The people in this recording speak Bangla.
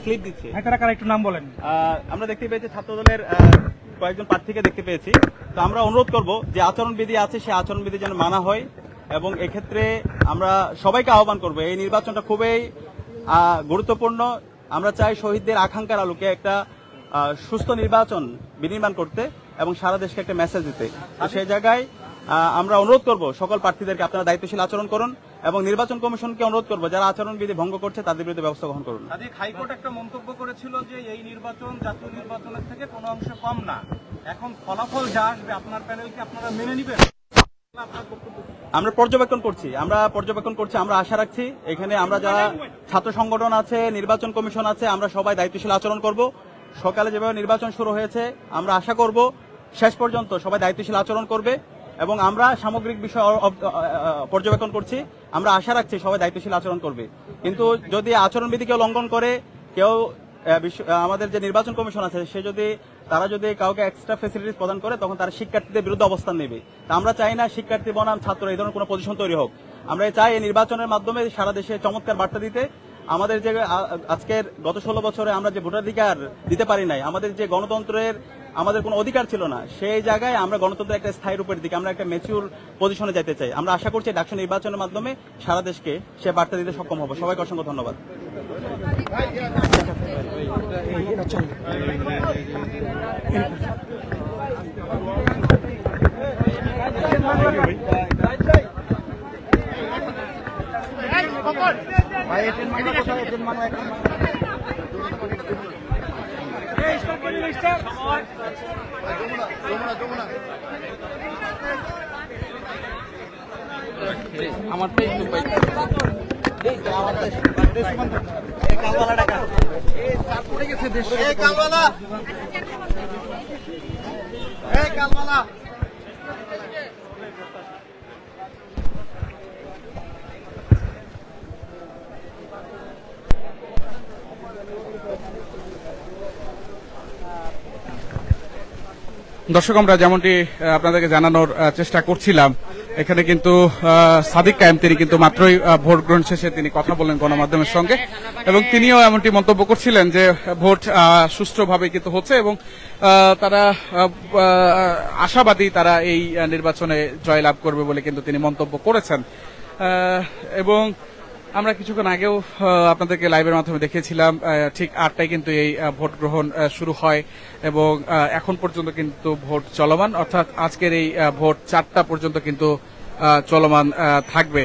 স্লিপ দিচ্ছে। কারা একটু নাম বলেন। আমরা দেখতে পেয়েছি ছাত্রদলের কয়েকজন প্রার্থীকে দেখতে পেয়েছি। তো আমরা অনুরোধ করব যে আচরণবিধি আছে সেই আচরণবিধি যেন মানা হয়, এবং এক্ষেত্রে আমরা সবাইকে আহ্বান করব, এই নির্বাচনটা খুবই গুরুত্বপূর্ণ। আমরা চাই শহীদদের আকাঙ্ক্ষার আলোকে একটা সুস্থ নির্বাচন বিনির্মাণ করতে এবং সারা দেশকে একটা মেসেজ দিতে। সেই জায়গায় আমরা অনুরোধ করব সকল প্রার্থীদেরকে আপনারা দায়িত্বশীল আচরণ করুন, এবং নির্বাচন কমিশনকে অনুরোধ করব যারা আচরণবিধি ভঙ্গ করছে তাদের বিরুদ্ধে ব্যবস্থা গ্রহণ করুন। হাইকোর্ট একটা মন্তব্য করেছিল যে এই নির্বাচন জাতীয় নির্বাচনের থেকে কোনো অংশে কম না। এখন ফলাফল যা আসবে আপনার প্যানেলকে আপনারা মেনে নেবেন? আমরা পর্যবেক্ষণ করছি, আমরা আশা রাখছি এখানে আমরা যারা ছাত্র সংগঠন আছে, নির্বাচন কমিশন আছে, আমরা সবাই দায়িত্বশীল আচরণ করব। সকালে যেভাবে নির্বাচন শুরু হয়েছে আমরা আশা করব শেষ পর্যন্ত সবাই দায়িত্বশীল আচরণ করবে, এবং আমরা সামগ্রিক বিষয় পর্যবেক্ষণ করছি। আমরা আশা রাখছি সবাই দায়িত্বশীল আচরণ করবে, কিন্তু যদি আচরণবিধি কেউ লঙ্ঘন করে, কেউ আমাদের যে নির্বাচন কমিশন আছে তারা যদি কাউকে এক্সট্রা ফ্যাসিলিটিস প্রদান করে, তখন তারা শিক্ষার্থীদের বিরুদ্ধে অবস্থান নেবে। তা আমরা চাই না শিক্ষার্থী বনাম ছাত্র এই ধরনের কোনো পজিশন তৈরি হোক। আমরা চাই এই নির্বাচনের মাধ্যমে সারা দেশে চমৎকার বার্তা দিতে। আমাদের যে আজকের গত 16 বছরে আমরা যে ভোটাধিকার দিতে পারি নাই, আমাদের যে গণতন্ত্রের আমাদের কোনো অধিকার ছিল না, সেই জায়গায় আমরা গণতন্ত্রের একটা স্থায়ী রূপের দিকে আমরা একটা ম্যাচিউর পজিশনে যেতে চাই। আমরা আশা করছি ডাকসু নির্বাচনের মাধ্যমে সারা দেশকে সে বার্তা দিতে সক্ষম হবো। সবাইকে অসংখ্য ধন্যবাদ। আমারটাই একটু দর্শক, আমরা যেমনটি আপনাদেরকে জানানোর চেষ্টা করছিলাম, এখানে কিন্তু সাদিক কায়েম তিনি কিন্তু মাত্রই ভোট গ্রহণ শেষে তিনি কথা বলেন গণমাধ্যমের সঙ্গে, এবং তিনিও এমনটি মন্তব্য করছিলেন যে ভোট সুষ্ঠুভাবে কিন্তু হচ্ছে, এবং তারা আশাবাদী তারা এই নির্বাচনে জয়লাভ করবে বলে কিন্তু তিনি মন্তব্য করেছেন। এবং আমরা কিছুক্ষণ আগেও আপনাদেরকে লাইভের মাধ্যমে দেখিয়েছিলাম ঠিক 8টায় কিন্তু এই ভোট গ্রহণ শুরু হয়, এবং এখন পর্যন্ত কিন্তু ভোট চলমান, অর্থাৎ আজকের এই ভোট 4টা পর্যন্ত কিন্তু চলমান থাকবে।